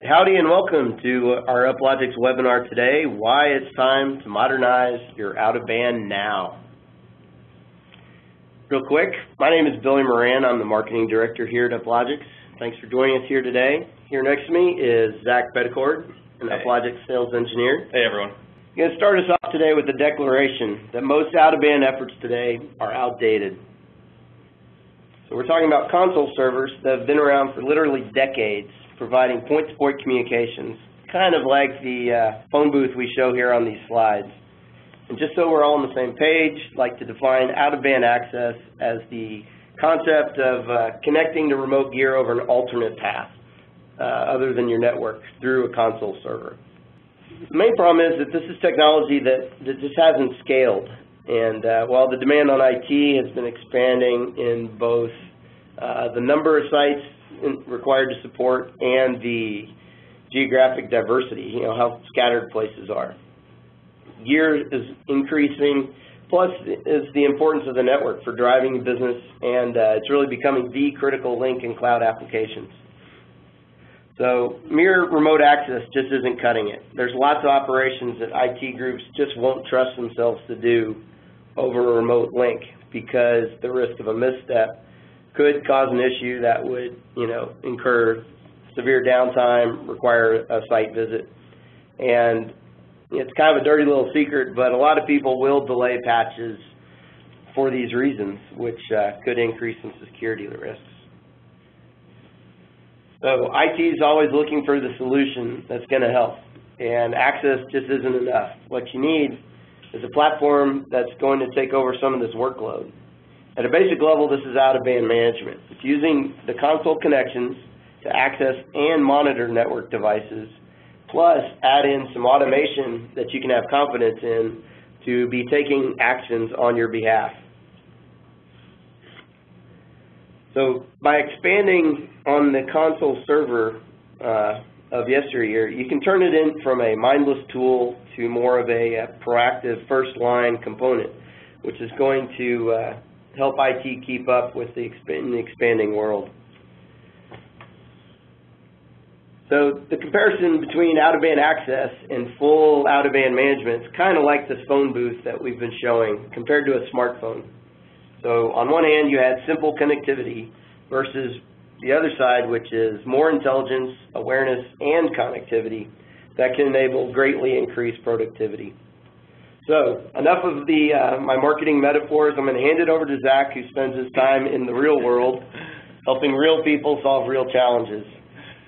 Howdy and welcome to our Uplogix webinar today, Why It's Time to Modernize Your Out-of-Band Now. Real quick, my name is Billy Moran. I'm the Marketing Director here at Uplogix. Thanks for joining us here today. Here next to me is Zach Bedecord, an Uplogix Sales Engineer. Hey everyone. I'm going to start us off today with the declaration that most out-of-band efforts today are outdated. So we're talking about console servers that have been around for literally decades, providing point-to-point communications, kind of like the phone booth we show here on these slides. And just so we're all on the same page, I'd like to define out-of-band access as the concept of connecting to remote gear over an alternate path other than your network through a console server. The main problem is that this is technology that just hasn't scaled. And while the demand on IT has been expanding in both the number of sites required to support and the geographic diversity, how scattered places are. Gear is increasing, plus is the importance of the network for driving business, and it's really becoming the critical link in cloud applications. So mere remote access just isn't cutting it. There's lots of operations that IT groups just won't trust themselves to do over a remote link because the risk of a misstep could cause an issue that would, incur severe downtime, require a site visit. And it's kind of a dirty little secret, but a lot of people will delay patches for these reasons, which could increase some security risks. So IT is always looking for the solution that's going to help, and access just isn't enough. What you need is a platform that's going to take over some of this workload. At a basic level, this is out-of-band management. It's using the console connections to access and monitor network devices, plus add in some automation that you can have confidence in to be taking actions on your behalf. So by expanding on the console server of yesteryear, you can turn it in from a mindless tool to more of a proactive first-line component, which is going to help IT keep up with the expanding world. So the comparison between out-of-band access and full out-of-band management is kind of like this phone booth that we've been showing compared to a smartphone. So on one hand, you had simple connectivity versus the other side, which is more intelligence, awareness, and connectivity that can enable greatly increased productivity. So enough of my marketing metaphors. I'm going to hand it over to Zach, who spends his time in the real world helping real people solve real challenges.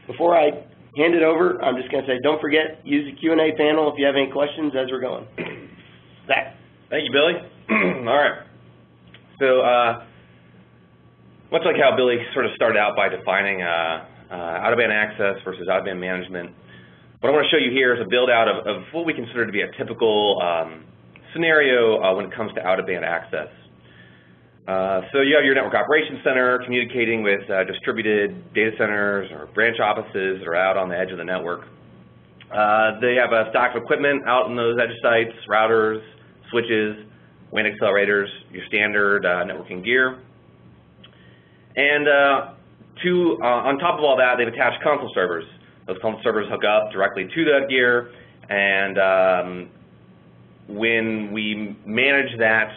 Before I hand it over, I'm just going to say, don't forget, use the Q&A panel if you have any questions as we're going. Zach. Thank you, Billy. All right. So much like how Billy sort of started out by defining out-of-band access versus out-of-band management, what I want to show you here is a build-out of what we consider to be a typical scenario when it comes to out-of-band access. So you have your network operations center communicating with distributed data centers or branch offices that are out on the edge of the network. They have a stack of equipment out in those edge sites, routers, switches, WAN accelerators, your standard networking gear. And on top of all that, they've attached console servers. Those console servers hook up directly to that gear, and when we manage that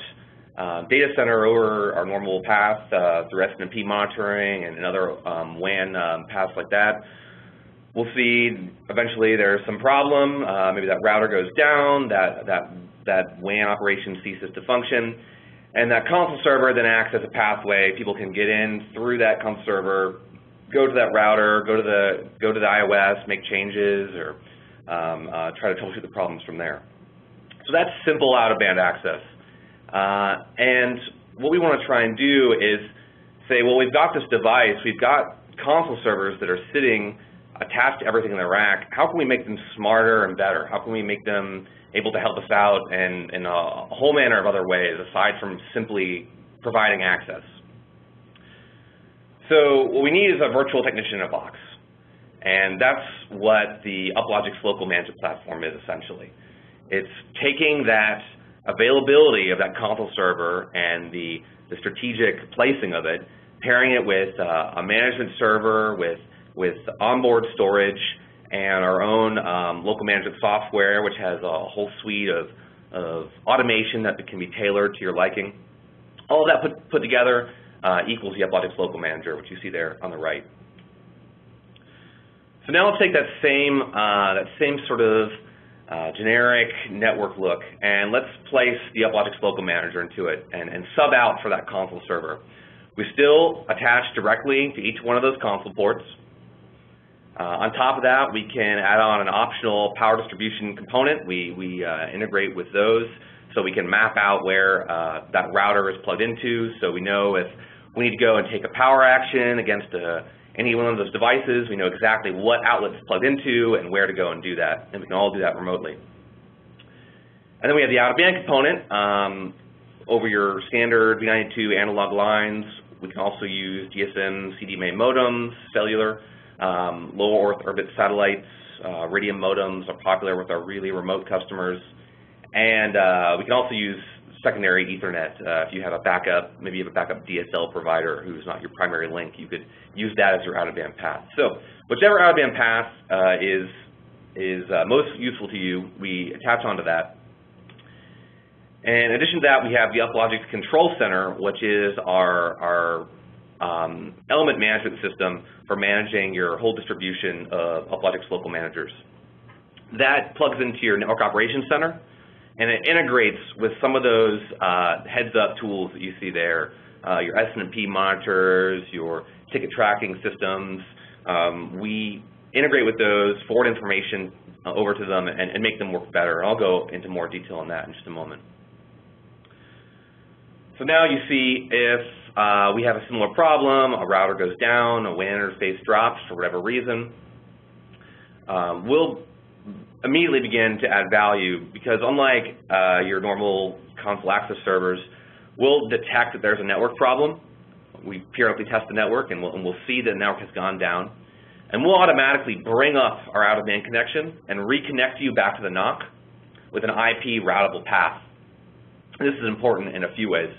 data center over our normal path through SNMP monitoring and other WAN paths like that, we'll see eventually there's some problem. Maybe that router goes down, that WAN operation ceases to function, and that console server then acts as a pathway. People can get in through that console server, go to that router, go to the iOS, make changes, or try to troubleshoot the problems from there. So that's simple out-of-band access. And what we want to try and do is say, well, we've got this device, we've got console servers that are sitting attached to everything in the rack. How can we make them smarter and better? How can we make them able to help us out in a whole manner of other ways aside from simply providing access? So what we need is a virtual technician in a box, and that's what the Uplogix local management platform is essentially. It's taking that availability of that console server and the strategic placing of it, pairing it with a management server with onboard storage and our own local management software, which has a whole suite of automation that can be tailored to your liking. All of that put together equals the Uplogix Local Manager, which you see there on the right. So now let's take that same sort of generic network look, and let's place the Uplogix Local Manager into it and sub out for that console server. We still attach directly to each one of those console ports. On top of that, we can add on an optional power distribution component. We integrate with those so we can map out where that router is plugged into, so we know if we need to go and take a power action against any one of those devices, we know exactly what outlet it's plugged into and where to go and do that, and we can all do that remotely. And then we have the out-of-band component. Over your standard V92 analog lines, we can also use GSM CDMA modems, cellular, low Earth orbit satellites, Iridium modems are popular with our really remote customers, and we can also use secondary Ethernet. If you have a backup, maybe you have a backup DSL provider who's not your primary link, you could use that as your out-of-band path. So whichever out-of-band path is most useful to you, we attach onto that. And in addition to that, we have the Uplogix Control Center, which is our element management system for managing your whole distribution of Uplogix Local Managers. That plugs into your Network Operations Center, and it integrates with some of those heads-up tools that you see there, your S&MP monitors, your ticket tracking systems. We integrate with those, forward information over to them, and make them work better. I'll go into more detail on that in just a moment. So now you see if we have a similar problem, a router goes down, a WAN interface drops for whatever reason, we'll immediately begin to add value, because unlike your normal console access servers, we'll detect that there's a network problem. We periodically test the network, and we'll see that the network has gone down, and we'll automatically bring up our out-of-band connection and reconnect you back to the NOC with an IP routable path. This is important in a few ways.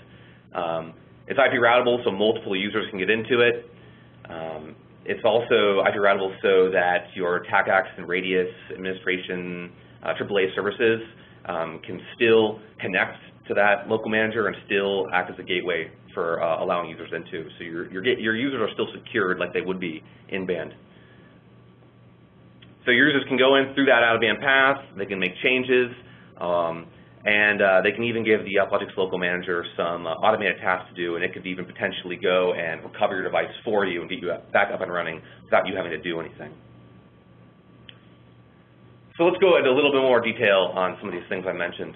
It's IP routable so multiple users can get into it. It's also IP routable so that your attack access and radius administration AAA services can still connect to that local manager and still act as a gateway for allowing users into. So your users are still secured like they would be in band. So your users can go in through that out-of-band path, they can make changes, and they can even give the Uplogix Local Manager some automated tasks to do, and it could even potentially go and recover your device for you and get you back up and running without you having to do anything. So let's go into a little bit more detail on some of these things I mentioned.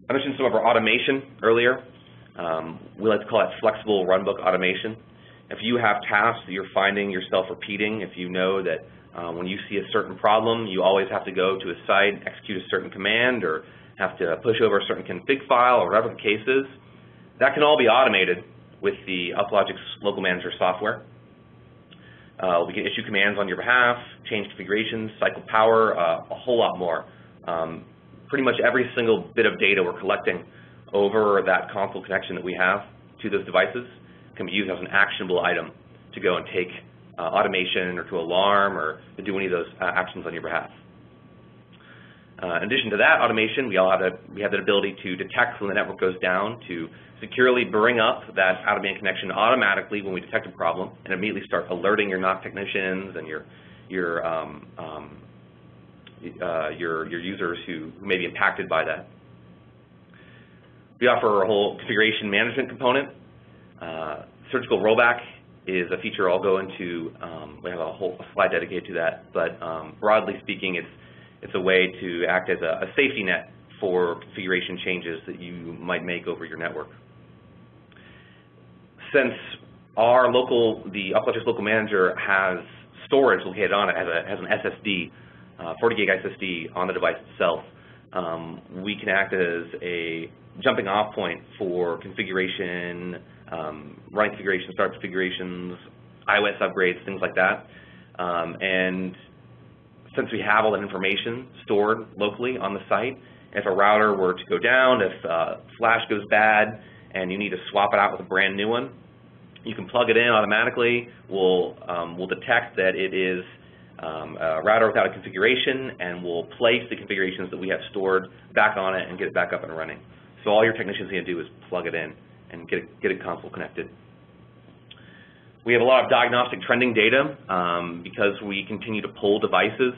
I mentioned some of our automation earlier. We like to call that flexible runbook automation. If you have tasks that you're finding yourself repeating, if you know that when you see a certain problem, you always have to go to a site, execute a certain command, or have to push over a certain config file, or whatever the case is, that can all be automated with the Uplogix Local Manager software. We can issue commands on your behalf, change configurations, cycle power, a whole lot more. Pretty much every single bit of data we're collecting over that console connection that we have to those devices can be used as an actionable item to go and take automation or to alarm or to do any of those actions on your behalf. In addition to that automation, we have the ability to detect when the network goes down, to securely bring up that out-of-band connection automatically when we detect a problem, and immediately start alerting your NOC technicians and your users who may be impacted by that. We offer a whole configuration management component. Surgical rollback is a feature I'll go into. We have a whole slide dedicated to that, but broadly speaking, it's a way to act as a safety net for configuration changes that you might make over your network. Since the Uplogix Local Manager has storage located on it, has an SSD, 40 gig SSD on the device itself, we can act as a jumping off point for configuration, running configuration, start configurations, iOS upgrades, things like that. And since we have all that information stored locally on the site, if a router were to go down, if flash goes bad and you need to swap it out with a brand new one, you can plug it in automatically. We'll detect that it is a router without a configuration, and we'll place the configurations that we have stored back on it and get it back up and running. So all your technicians need to do is plug it in and get a console connected. We have a lot of diagnostic trending data because we continue to pull devices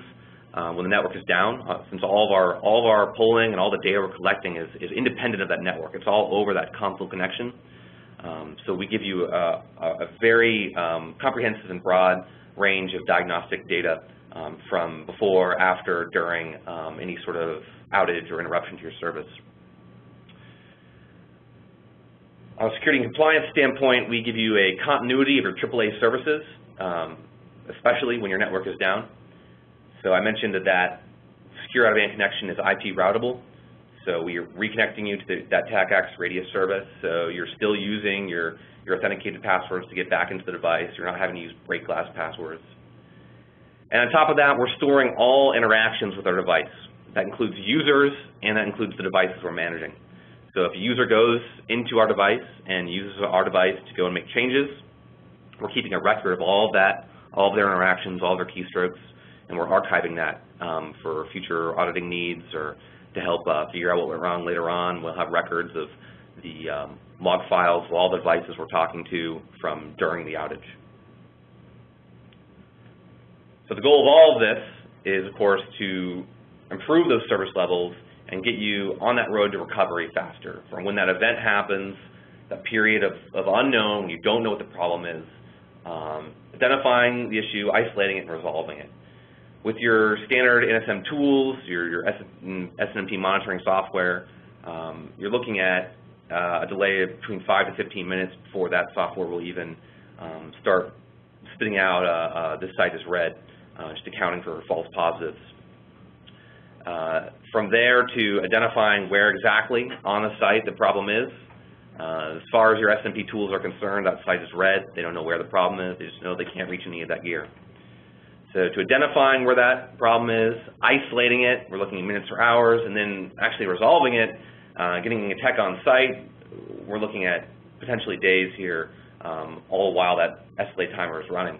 when the network is down. Since all of our polling and all the data we're collecting is independent of that network. It's all over that console connection. So we give you a very comprehensive and broad range of diagnostic data from before, after, during any sort of outage or interruption to your service. On a security and compliance standpoint, we give you a continuity of your AAA services, especially when your network is down. So I mentioned that secure out-of-band connection is IP routable. So we are reconnecting you to that TAC-X radius service. So you're still using your authenticated passwords to get back into the device. You're not having to use break glass passwords. And on top of that, we're storing all interactions with our device. That includes users, and that includes the devices we're managing. So if a user goes into our device and uses our device to go and make changes, we're keeping a record of all of that, all of their interactions, all of their keystrokes, and we're archiving that for future auditing needs or to help figure out what went wrong later on. We'll have records of the log files of all the devices we're talking to from during the outage. So the goal of all of this is, of course, to improve those service levels and get you on that road to recovery faster. From when that event happens, that period of unknown, when you don't know what the problem is, identifying the issue, isolating it, and resolving it. With your standard NSM tools, your SNMP monitoring software, you're looking at a delay of between 5 to 15 minutes before that software will even start spitting out this site is red, just accounting for false positives. From there to identifying where exactly on the site the problem is. As far as your SMP tools are concerned, that site is red. They don't know where the problem is. They just know they can't reach any of that gear. So to identifying where that problem is, isolating it, we're looking at minutes or hours, and then actually resolving it, getting a tech on site, we're looking at potentially days here, all while that SLA timer is running.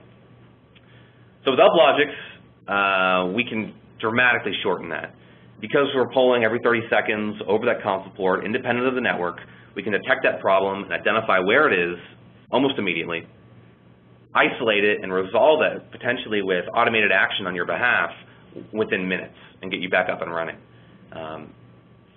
So with Uplogix, we can dramatically shorten that. Because we're polling every 30 seconds over that console port, independent of the network, we can detect that problem and identify where it is almost immediately, isolate it, and resolve it potentially with automated action on your behalf within minutes and get you back up and running,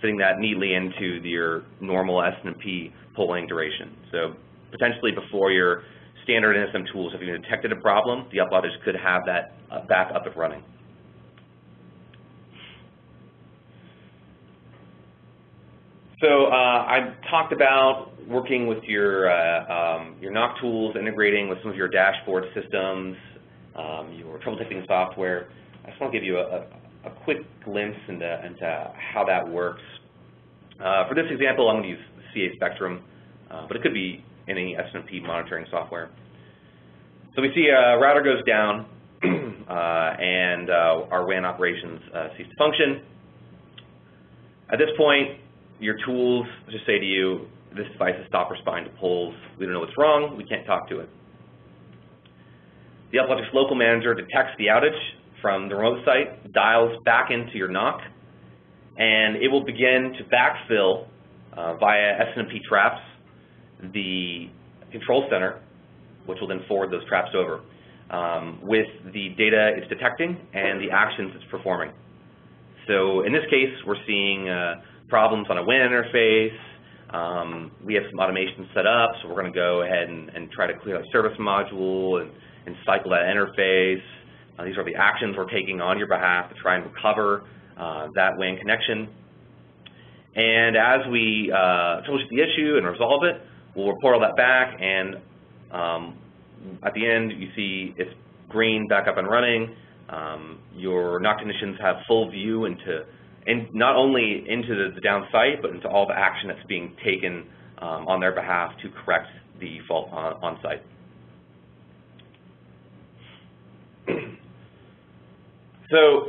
fitting that neatly into your normal SNMP polling duration. So potentially before your standard NSM tools, if you detected a problem, the Uplogix could have that back up and running. So I talked about working with your NOC tools, integrating with some of your dashboard systems, your troubleshooting software. I just want to give you a quick glimpse into how that works. For this example, I'm going to use CA Spectrum, but it could be any SNMP monitoring software. So we see a router goes down, and our WAN operations cease to function. At this point, your tools just say to you, this device has stopped responding to polls. We don't know what's wrong. We can't talk to it. The Uplogix local manager detects the outage from the remote site, dials back into your NOC, and it will begin to backfill via SNMP traps the control center, which will then forward those traps over with the data it's detecting and the actions it's performing. So in this case, we're seeing problems on a WAN interface. We have some automation set up, so we're going to go ahead and try to clear that service module and cycle that interface. These are the actions we're taking on your behalf to try and recover that WAN connection. And as we troubleshoot the issue and resolve it, we'll report all that back, and at the end, you see it's green, back up and running. Your NOC technicians have full view into not only into the down site, but into all the action that's being taken on their behalf to correct the fault on site. So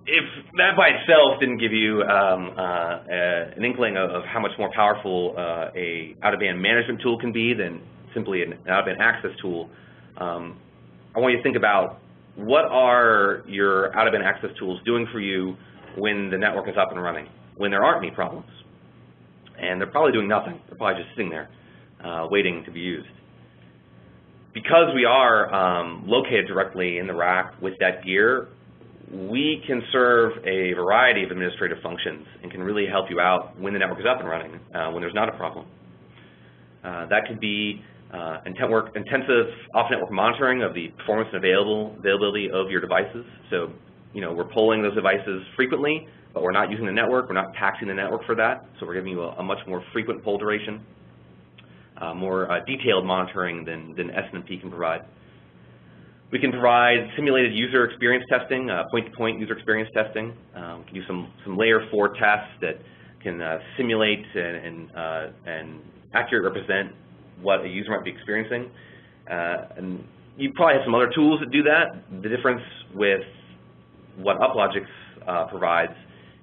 if that by itself didn't give you an inkling of how much more powerful a out-of-band management tool can be than simply an out-of-band access tool, I want you to think about what are your out-of-band access tools doing for you when the network is up and running, when there aren't any problems? And they're probably doing nothing. They're probably just sitting there waiting to be used. Because we are located directly in the rack with that gear, we can serve a variety of administrative functions and can really help you out when the network is up and running, when there's not a problem. That could be intensive off-network monitoring of the performance and availability of your devices. So, we're polling those devices frequently, but we're not using the network. We're not taxing the network for that. So we're giving you a much more frequent poll duration, more detailed monitoring than SNMP can provide. We can provide simulated user experience testing, point-to-point user experience testing. We can do some layer 4 tests that can simulate and accurately represent what a user might be experiencing. And you probably have some other tools that do that. The difference with what Uplogix provides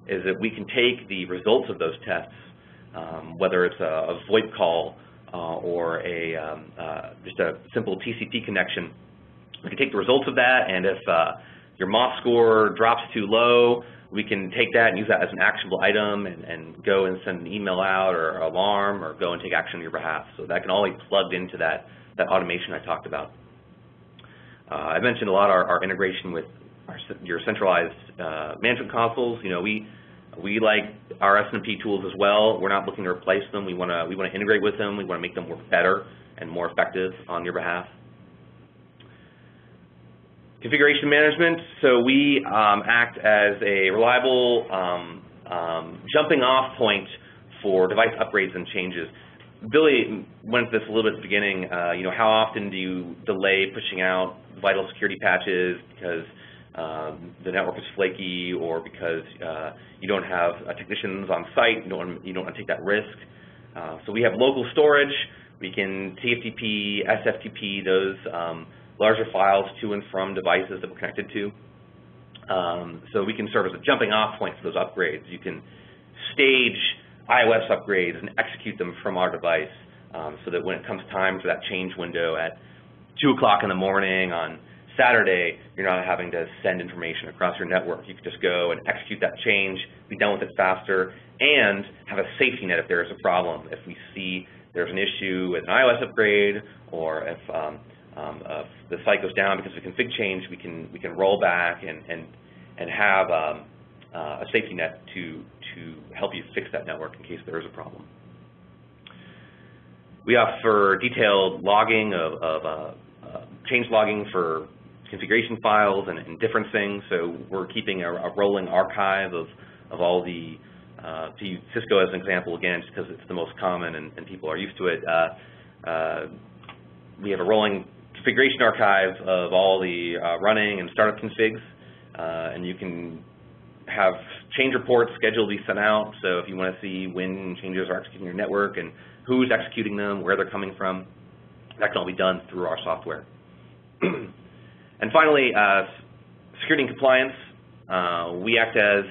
is that we can take the results of those tests, whether it's a VoIP call or just a simple TCP connection. We can take the results of that, and if your MOS score drops too low, we can take that and use that as an actionable item and go and send an email out or alarm or go and take action on your behalf. So that can all be plugged into that automation I talked about. I mentioned a lot our integration with your centralized management consoles. We like our SNMP tools as well. We're not looking to replace them. We want to integrate with them. We want to make them work better and more effective on your behalf. Configuration management, so we act as a reliable jumping off point for device upgrades and changes. Billy went into this a little bit at the beginning. How often do you delay pushing out vital security patches because the network is flaky or because you don't have technicians on site, you don't want to take that risk. So we have local storage. We can TFTP, SFTP those larger files to and from devices that we're connected to. So we can serve as a jumping off point for those upgrades. You can stage iOS upgrades and execute them from our device so that when it comes time for that change window at 2 o'clock in the morning on Saturday, you're not having to send information across your network. You can just go and execute that change, be done with it faster, and have a safety net if there is a problem. If we see there's an issue with an iOS upgrade, or if the site goes down because of a config change, we can roll back and have a safety net to help you fix that network in case there is a problem. We offer detailed logging of change logging for configuration files and different things. So we're keeping a rolling archive of all the, to use Cisco as an example again, just because it's the most common and people are used to it. We have a rolling configuration archive of all the running and startup configs, and you can have change reports scheduled to be sent out. So if you want to see when changes are executing your network and who's executing them, where they're coming from, that can all be done through our software. And finally, security and compliance. We act as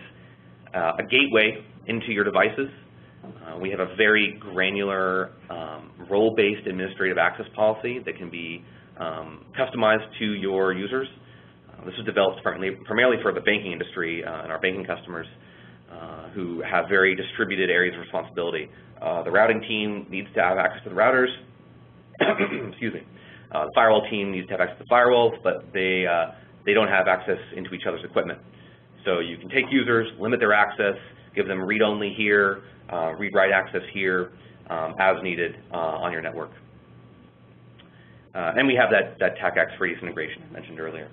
a gateway into your devices. We have a very granular role-based administrative access policy that can be customized to your users. This was developed primarily for the banking industry and our banking customers who have very distributed areas of responsibility. The routing team needs to have access to the routers. Excuse me. The firewall team needs to have access to firewalls, but they don't have access into each other's equipment. So you can take users, limit their access, give them read-only here, read-write access here, as needed on your network. And we have that TACACS radius integration I mentioned earlier.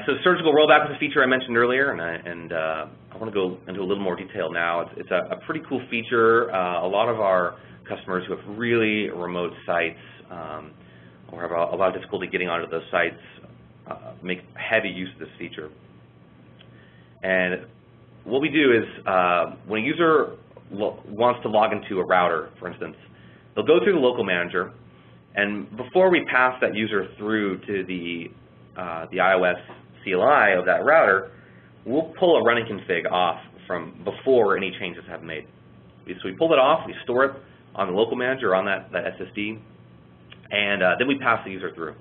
So surgical rollback was a feature I mentioned earlier, and I want to go into a little more detail now. It's a pretty cool feature. A lot of our customers who have really remote sites or have a lot of difficulty getting onto those sites make heavy use of this feature. And what we do is when a user wants to log into a router, for instance, they'll go through the local manager, and before we pass that user through to the iOS CLI of that router, we'll pull a running config off from before any changes have been made. So we pull it off, we store it on the local manager or on that SSD, and then we pass the user through.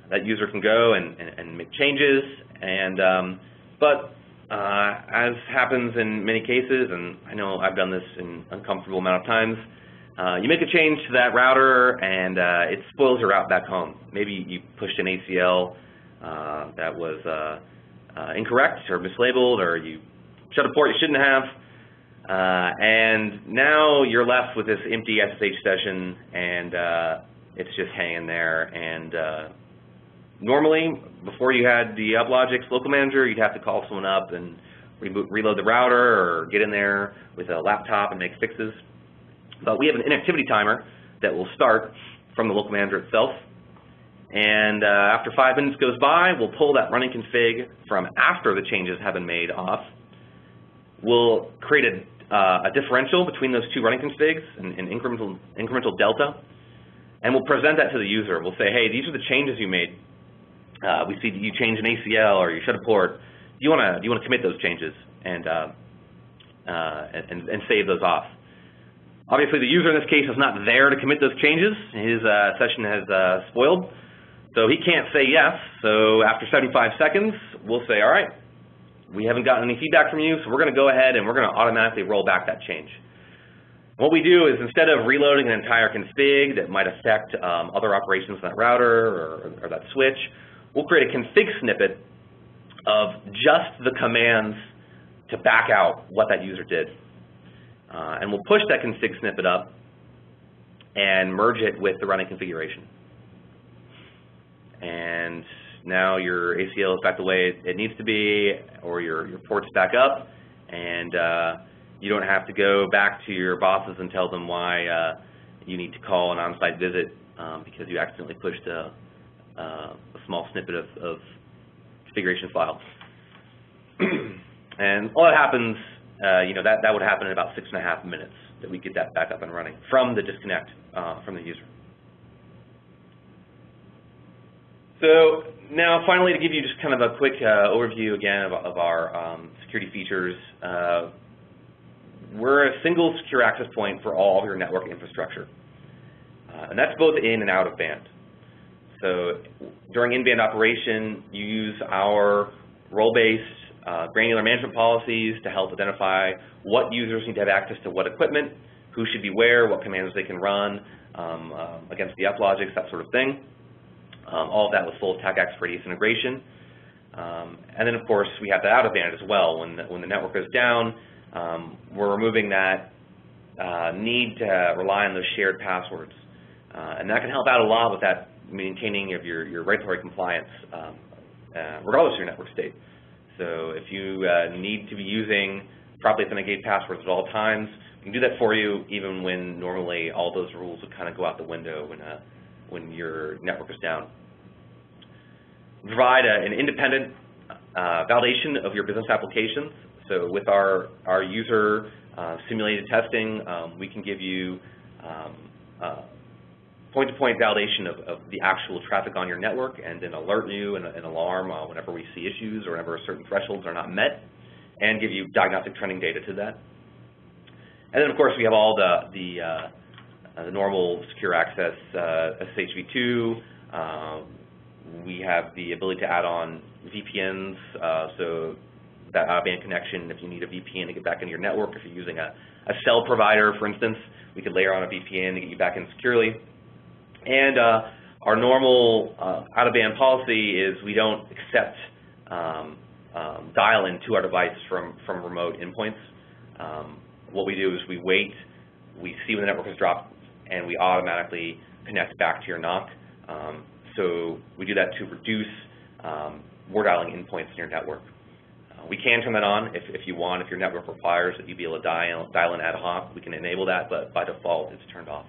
That user can go and make changes, but as happens in many cases, and I know I've done this an uncomfortable amount of times, you make a change to that router and it spoils your route back home. Maybe you pushed an ACL that was incorrect or mislabeled, or you shut a port you shouldn't have, and now you're left with this empty SSH session, and it's just hanging there. And normally, before you had the Uplogix local manager, you'd have to call someone up and reload the router or get in there with a laptop and make fixes. But we have an inactivity timer that will start from the local manager itself. And after 5 minutes goes by, we'll pull that running config from after the changes have been made off. We'll create a differential between those two running configs, an incremental delta, and we'll present that to the user. We'll say, hey, these are the changes you made. We see that you changed an ACL or you shut a port. Do you want to commit those changes and save those off? Obviously, the user in this case is not there to commit those changes. His session has spoiled, so he can't say yes. So after 75 seconds, we'll say, all right, we haven't gotten any feedback from you, so we're going to go ahead and we're going to automatically roll back that change. What we do is, instead of reloading an entire config that might affect other operations on that router or that switch, we'll create a config snippet of just the commands to back out what that user did. And we'll push that config snippet up and merge it with the running configuration. And now your ACL is back the way it needs to be, or your port's back up, and you don't have to go back to your bosses and tell them why you need to call an on-site visit because you accidentally pushed a small snippet of configuration file. And all that happens, that would happen in about 6.5 minutes that we get that back up and running from the disconnect from the user. So now, finally, to give you just kind of a quick overview again of our security features, we're a single secure access point for all of your network infrastructure, and that's both in and out of band. So during in-band operation, you use our role-based granular management policies to help identify what users need to have access to what equipment, who should be where, what commands they can run against the Uplogix, that sort of thing. All of that with full TACACS radius integration. And then, of course, we have that out of band as well. When the network goes down, we're removing that need to rely on those shared passwords. And that can help out a lot with that maintaining of your regulatory compliance, regardless of your network state. So if you need to be using properly authenticated passwords at all times, we can do that for you, even when normally all those rules would kind of go out the window when your network is down. Provide an independent validation of your business applications. So with our user simulated testing, we can give you point-to-point validation of the actual traffic on your network, and then alert you and alarm whenever we see issues or whenever certain thresholds are not met, and give you diagnostic trending data to that. And then, of course, we have all the normal secure access SHV2. We have the ability to add on VPNs, so that out-of-band connection, if you need a VPN to get back into your network, if you're using a cell provider, for instance, we could layer on a VPN to get you back in securely. And our normal out-of-band policy is we don't accept dial-in to our device from remote endpoints. What we do is we wait, we see when the network has dropped, and we automatically connect back to your NOC. So we do that to reduce more dialing endpoints in your network. We can turn that on if you want. If your network requires that you be able to dial in ad hoc, we can enable that, but by default, it's turned off.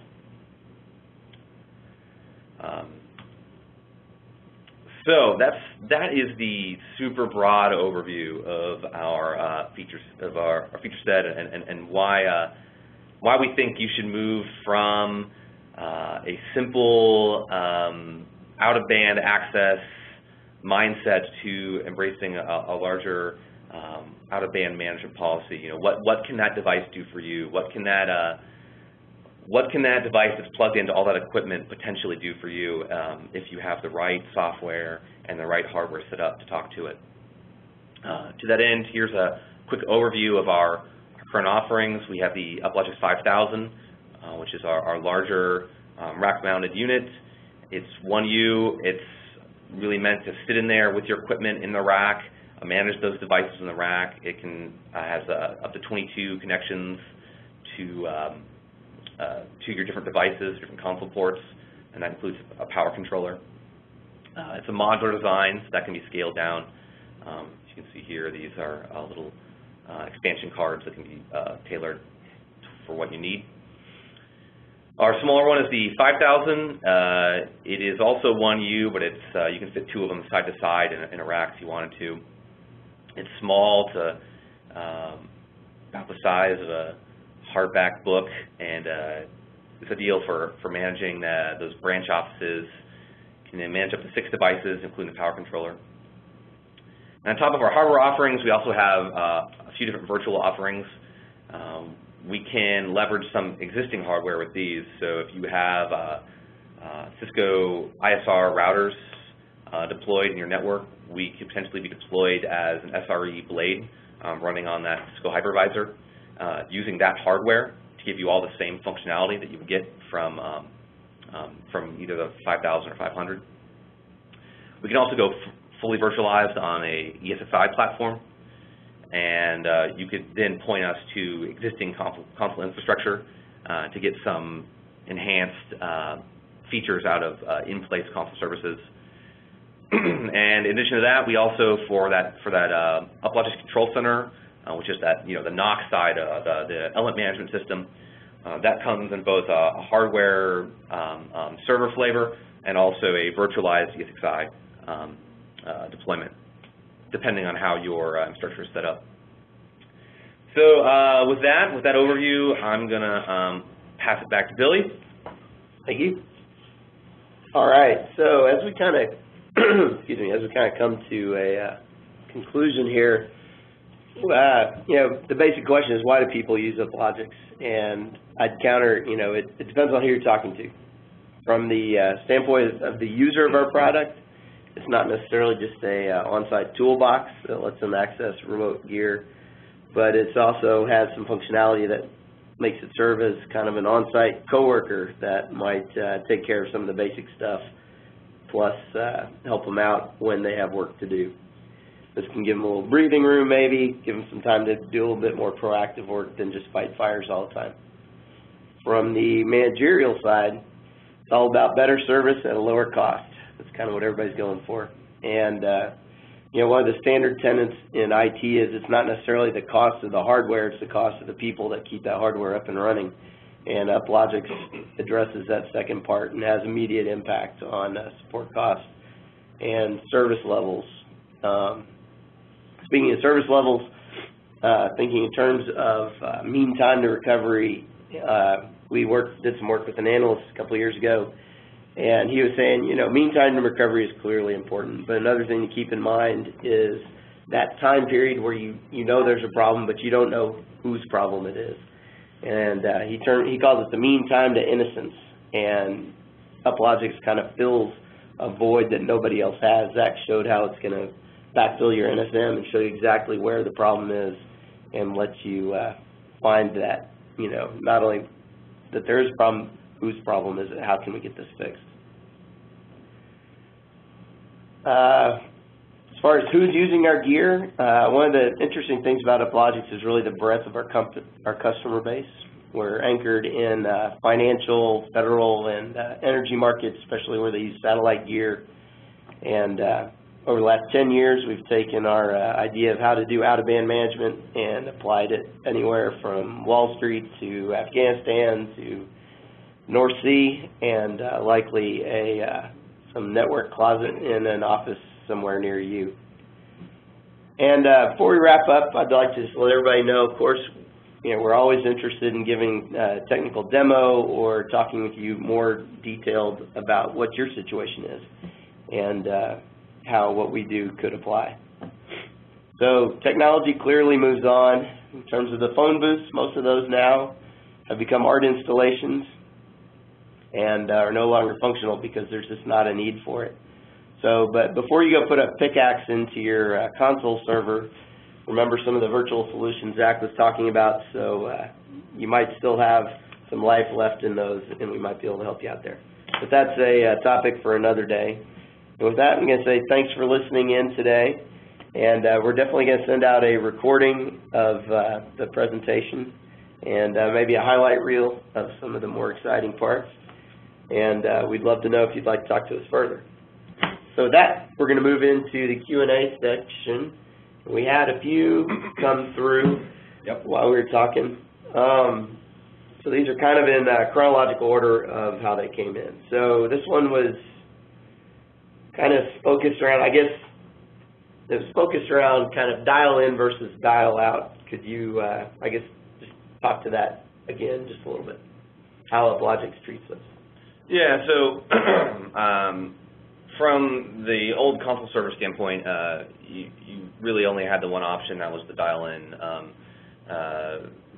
So that is the super broad overview of our features of our feature set and why we think you should move from a simple out-of-band access mindset to embracing a larger out-of-band management policy. You know, what can that device do for you? What can that what can that device that's plugged into all that equipment potentially do for you if you have the right software and the right hardware set up to talk to it. To that end, here's a quick overview of our current offerings. We have the Uplogix 5000, which is our larger rack-mounted unit. It's 1U. It's really meant to sit in there with your equipment in the rack, manage those devices in the rack. It has up to 22 connections to your different devices, different console ports, and that includes a power controller. It's a modular design, so that can be scaled down. As you can see here, these are little expansion cards that can be tailored for what you need. Our smaller one is the 5000. It is also 1U, but it's you can fit two of them side to side in a rack if you wanted to. It's small to about the size of a hardback book, and it's ideal for managing those branch offices. You can manage up to 6 devices, including the power controller. And on top of our hardware offerings, we also have a few different virtual offerings. We can leverage some existing hardware with these. So if you have Cisco ISR routers deployed in your network, we could potentially be deployed as an SRE blade running on that Cisco hypervisor, using that hardware to give you all the same functionality that you would get from either the 5000 or 500. We can also go fully virtualized on a ESXi platform, and you could then point us to existing console infrastructure to get some enhanced features out of in-place console services. And in addition to that, we also, for that Uplogix Control Center, which is that, the NOC side, the element management system, that comes in both a hardware server flavor and also a virtualized ESXi deployment, depending on how your infrastructure is set up. So with that overview, I'm going to pass it back to Billy. Thank you. All right. So as we kind of come to a conclusion here, the basic question is, why do people use Uplogix? And I'd counter, it depends on who you're talking to. From the standpoint of the user of our product, it's not necessarily just a on-site toolbox that lets them access remote gear, but it also has some functionality that makes it serve as kind of an on-site coworker that might take care of some of the basic stuff, plus help them out when they have work to do. This can give them a little breathing room, maybe, give them some time to do a little bit more proactive work than just fight fires all the time. From the managerial side, it's all about better service at a lower cost. That's kind of what everybody's going for. And, one of the standard tenets in IT is it's not necessarily the cost of the hardware, it's the cost of the people that keep that hardware up and running. And Uplogix addresses that second part and has immediate impact on support costs and service levels. Speaking of service levels, thinking in terms of mean time to recovery, we did some work with an analyst a couple of years ago, and he was saying, mean time to recovery is clearly important, but another thing to keep in mind is that time period where you know there's a problem, but you don't know whose problem it is. And he calls it the mean time to innocence, and Uplogix kind of fills a void that nobody else has. Zach showed how it's going to backfill your NSM and show you exactly where the problem is and let you find that, not only that there is a problem, whose problem is it, how can we get this fixed. As far as who's using our gear, one of the interesting things about Uplogix is really the breadth of our customer base. We're anchored in financial, federal, and energy markets, especially where they use satellite gear. And over the last 10 years, we've taken our idea of how to do out-of-band management and applied it anywhere from Wall Street to Afghanistan to North Sea, and likely some network closet in an office somewhere near you. And before we wrap up, I'd like to just let everybody know, of course, we're always interested in giving a technical demo or talking with you more detailed about what your situation is and how what we do could apply. So technology clearly moves on. In terms of the phone booths, most of those now have become art installations. and are no longer functional because there's just not a need for it. So, but before you go put a pickaxe into your console server, remember some of the virtual solutions Zach was talking about, so you might still have some life left in those, and we might be able to help you out there. But that's a topic for another day. And with that, I'm going to say thanks for listening in today, and we're definitely going to send out a recording of the presentation and maybe a highlight reel of some of the more exciting parts, and we'd love to know if you'd like to talk to us further. So with that, we're going to move into the Q&A section. We had a few come through while we were talking. So these are kind of in chronological order of how they came in. So this one was kind of focused around, I guess, it was focused around kind of dial in versus dial out. Could you, I guess, just talk to that again just a little bit, how Uplogix treats this? Yeah, so from the old console server standpoint, you really only had the one option, that was the dial in.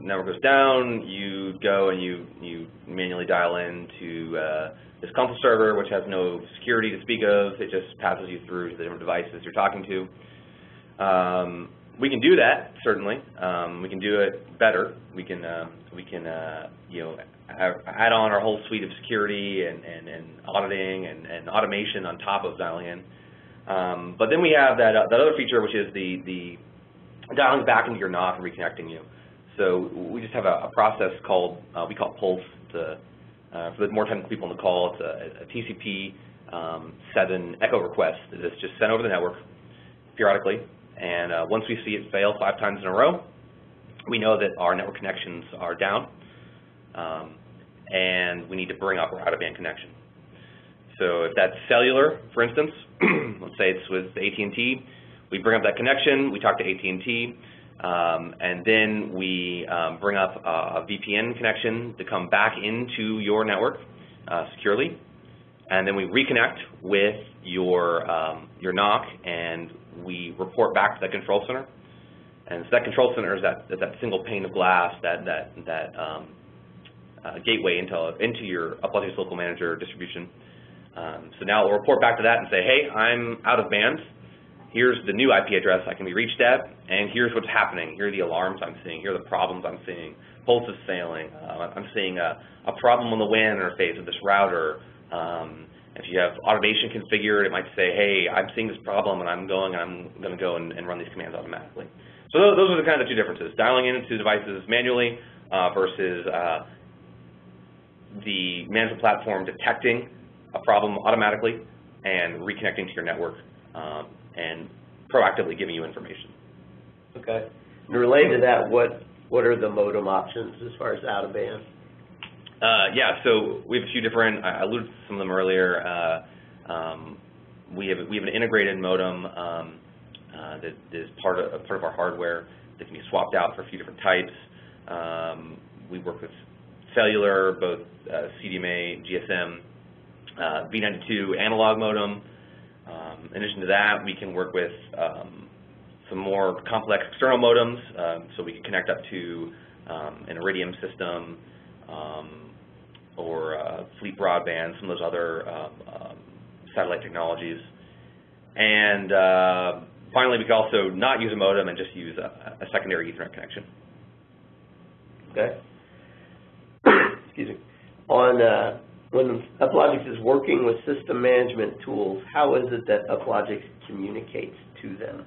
Network goes down, you go and you manually dial in to this console server, which has no security to speak of. It just passes you through to the different devices you're talking to. We can do that, certainly. We can do it better. We can you know, add on our whole suite of security and auditing and automation on top of dialing in. But then we have that other feature, which is the dialing back into your NOC and reconnecting you. So we just have a process called, we call it Pulse. For the more technical people on the call, it's a TCP 7 echo request that is just sent over the network periodically. And once we see it fail 5 times in a row, we know that our network connections are down, and we need to bring up our out-of-band connection. So if that's cellular, for instance, let's say it's with AT&T, we bring up that connection, we talk to AT&T, and then we bring up a VPN connection to come back into your network securely, and then we reconnect with your NOC, and we report back to that control center. And so that control center is that single pane of glass, that gateway into your Uplogix local manager distribution. So now we'll report back to that and say, hey, I'm out of band. Here's the new IP address I can be reached at, and here's what's happening. Here are the alarms I'm seeing. Here are the problems I'm seeing. Pulse is failing. I'm seeing a problem on the WAN interface of this router. If you have automation configured, it might say, hey, I'm seeing this problem, and I'm going to go and run these commands automatically. So those are the kind of 2 differences: dialing into devices manually versus the management platform detecting a problem automatically and reconnecting to your network and proactively giving you information. Okay. And related to that, what are the modem options as far as out of band? Yeah, so we have a few different. I alluded to some of them earlier. We have an integrated modem that is part of our hardware that can be swapped out for a few different types. We work with cellular, both CDMA, GSM, V92 analog modem. In addition to that, we can work with some more complex external modems, so we can connect up to an Iridium system or Fleet Broadband, some of those other satellite technologies. And finally, we can also not use a modem and just use a secondary Ethernet connection. Okay. Excuse me. On when Uplogix is working with system management tools, how is it that Uplogix communicates to them?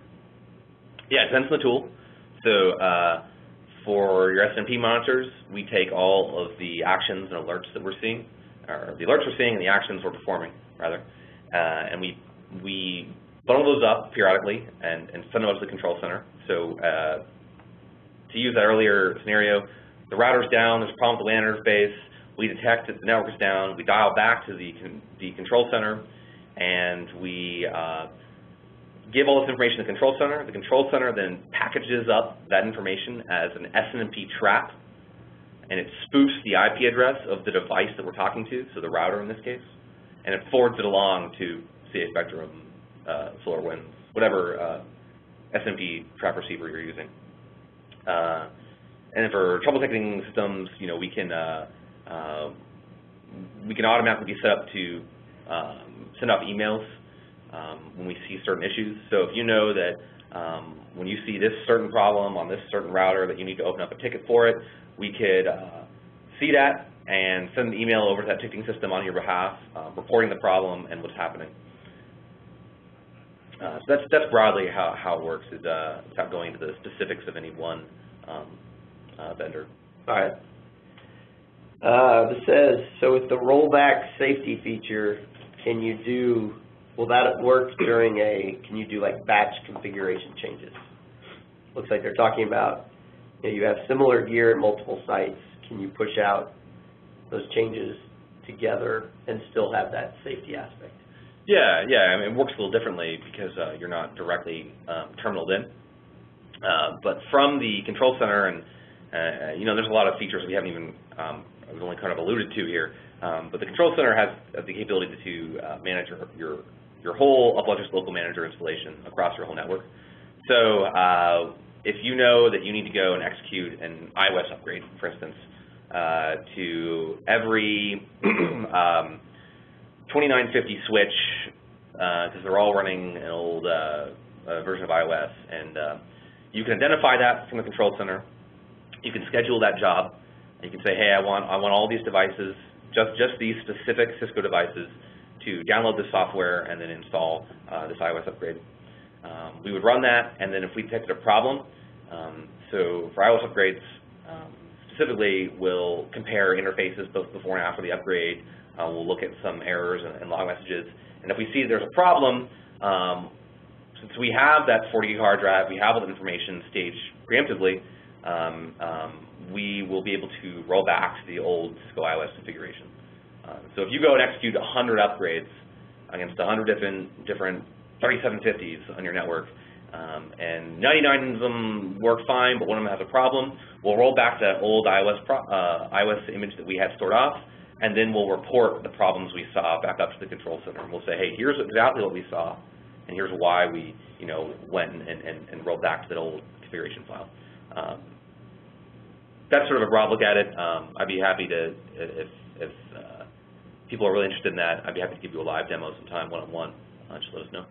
Yeah, it depends on the tool. So for your SMP monitors, we take all of the actions and alerts that we're seeing, or the alerts we're seeing and the actions we're performing, rather, and we bundle those up periodically and send those to the control center. So to use that earlier scenario, the router's down, there's a problem with the WAN interface, we detect that the network is down, we dial back to the control center, and we give all this information to the control center. The control center then packages up that information as an SNMP trap, and it spoofs the IP address of the device that we're talking to, so the router in this case, and it forwards it along to CA Spectrum, SolarWinds, whatever SNMP trap receiver you're using. And then for troubleshooting systems, you know, we can we can automatically be set up to send off emails when we see certain issues. So if you know that when you see this certain problem on this certain router that you need to open up a ticket for it, we could see that and send an email over to that ticketing system on your behalf, reporting the problem and what's happening. So that's broadly how it works, is without going into the specifics of any one vendor. All right. This says, so with the rollback safety feature, will that work during can you do like batch configuration changes? Looks like they're talking about, you have similar gear at multiple sites. Can you push out those changes together and still have that safety aspect? Yeah, I mean, it works a little differently because you're not directly terminaled in. But from the control center, and there's a lot of features we haven't even, we've only kind of alluded to here. But the control center has the capability to manage your whole Uplogix local manager installation across your whole network. So if you know that you need to go and execute an iOS upgrade, for instance, to every 2950 switch, because they're all running an old version of iOS, and you can identify that from the control center. You can schedule that job, and you can say, hey, I want all these devices, just these specific Cisco devices, to download this software and then install this iOS upgrade. We would run that, and then if we detected a problem, so for iOS upgrades, specifically, we'll compare interfaces both before and after the upgrade. We'll look at some errors and log messages, and if we see there's a problem, since we have that 40 gig hard drive, we have all the information staged preemptively, we will be able to roll back to the old Cisco iOS configuration. So if you go and execute 100 upgrades against 100 different 3750s on your network, and 99 of them work fine, but one of them has a problem, we'll roll back that old iOS image that we had stored off, and then we'll report the problems we saw back up to the control center. And we'll say, hey, here's exactly what we saw, and here's why we went and rolled back to that old configuration file. That's sort of a broad look at it. I'd be happy to, if people are really interested in that, I'd be happy to give you a live demo sometime, one-on-one. Just let us know.